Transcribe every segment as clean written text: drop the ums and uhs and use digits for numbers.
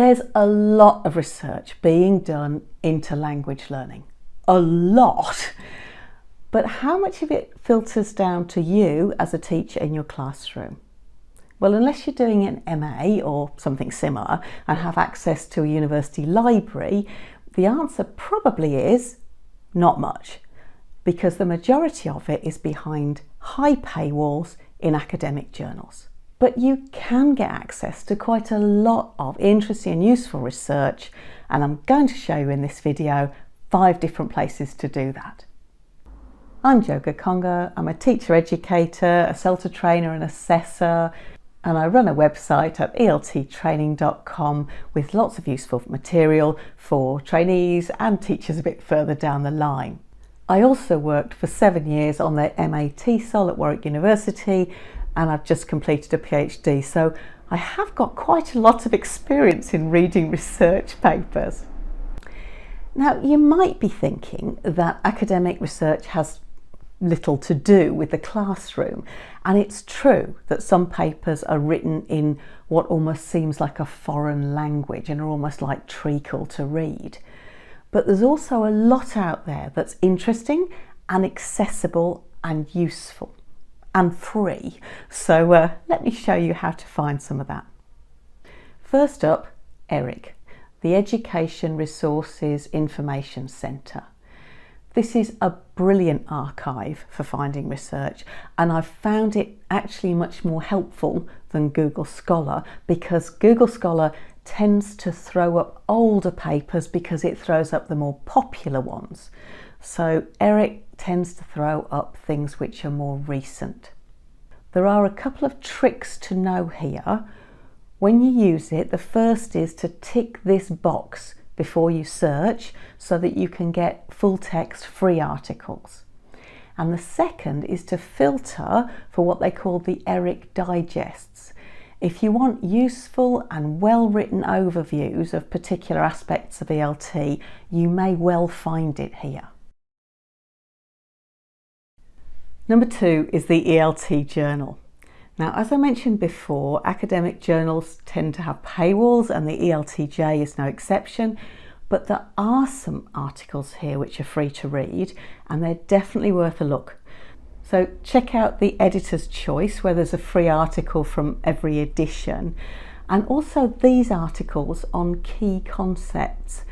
There's a lot of research being done into language learning, a lot, but how much of it filters down to you as a teacher in your classroom? Well, unless you're doing an MA or something similar and have access to a university library, the answer probably is not much, because the majority of it is behind high paywalls in academic journals. But you can get access to quite a lot of interesting and useful research, and I'm going to show you in this video 5 different places to do that. I'm Jo Gakonga. I'm a teacher educator, a CELTA trainer and assessor, and I run a website at elttraining.com with lots of useful material for trainees and teachers a bit further down the line. I also worked for 7 years on the MA TESOL at Warwick University, and I've just completed a PhD, so I have got quite a lot of experience in reading research papers. Now, you might be thinking that academic research has little to do with the classroom, and it's true that some papers are written in what almost seems like a foreign language and are almost like treacle to read. But there's also a lot out there that's interesting and accessible and useful and free. So let me show you how to find some of that. First up, ERIC, the Education Resources Information Centre. This is a brilliant archive for finding research, and I've found it actually much more helpful than Google Scholar, because Google Scholar tends to throw up older papers because it throws up the more popular ones. So ERIC tends to throw up things which are more recent. There are a couple of tricks to know here. When you use it, the first is to tick this box before you search so that you can get full text free articles. And the second is to filter for what they call the ERIC digests. If you want useful and well-written overviews of particular aspects of ELT, you may well find it here. Number 2 is the Elt Journal. Now, as I mentioned before, academic journals tend to have paywalls, and the ELTJ is no exception, but there are some articles here which are free to read, and they're definitely worth a look. So check out the editor's choice, where there's a free article from every edition, and also these articles on key concepts.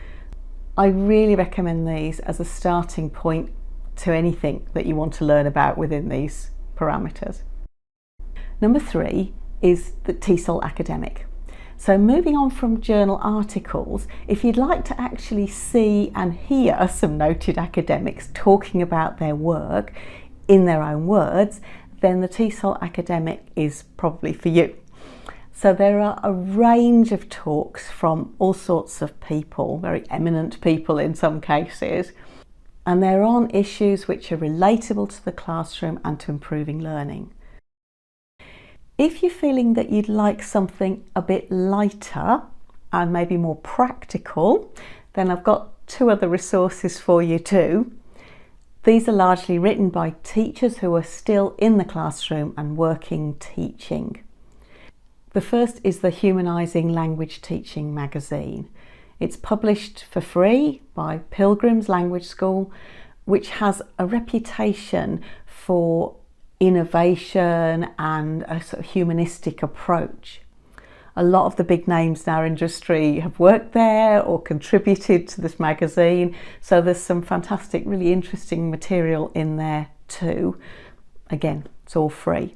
I really recommend these as a starting point to anything that you want to learn about within these parameters. Number 3 is the TESOL Academic. So moving on from journal articles, if you'd like to actually see and hear some noted academics talking about their work in their own words, then the TESOL Academic is probably for you. So there are a range of talks from all sorts of people, very eminent people in some cases, and they're on issues which are relatable to the classroom and to improving learning. If you're feeling that you'd like something a bit lighter and maybe more practical, then I've got 2 other resources for you too. These are largely written by teachers who are still in the classroom and working teaching. The first is the Humanising Language Teaching magazine. It's published for free by Pilgrim's Language School, which has a reputation for innovation and a sort of humanistic approach. A lot of the big names in our industry have worked there or contributed to this magazine, so there's some fantastic, really interesting material in there too. Again, it's all free.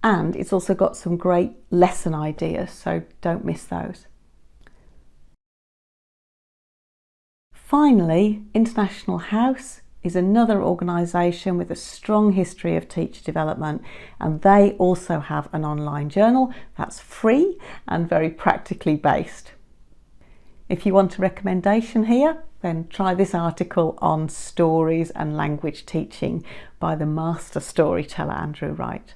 And it's also got some great lesson ideas, so don't miss those. Finally, International House is another organisation with a strong history of teacher development, and they also have an online journal that's free and very practically based. If you want a recommendation here, then try this article on stories and language teaching by the master storyteller Andrew Wright.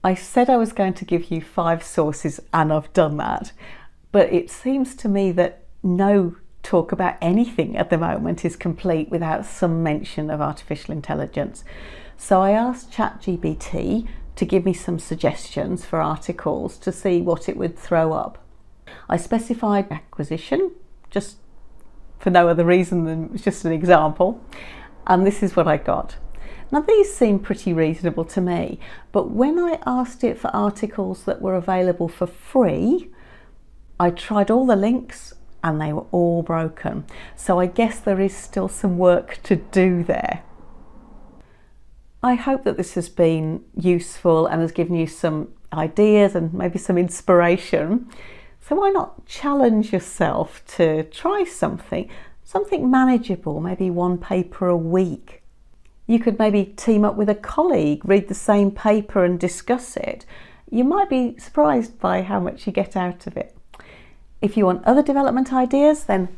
I said I was going to give you 5 sources, and I've done that, but it seems to me that no talk about anything at the moment is complete without some mention of artificial intelligence. So I asked ChatGPT to give me some suggestions for articles to see what it would throw up. I specified acquisition, just for no other reason than it's just an example, and this is what I got. Now these seem pretty reasonable to me, but when I asked it for articles that were available for free, I tried all the links and they were all broken. So I guess there is still some work to do there. I hope that this has been useful and has given you some ideas and maybe some inspiration. So why not challenge yourself to try something manageable, maybe one paper a week. You could maybe team up with a colleague, read the same paper and discuss it. You might be surprised by how much you get out of it. If you want other development ideas, then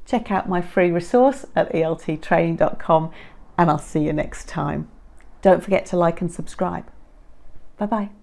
check out my free resource at elttraining.com, and I'll see you next time. Don't forget to like and subscribe. Bye-bye.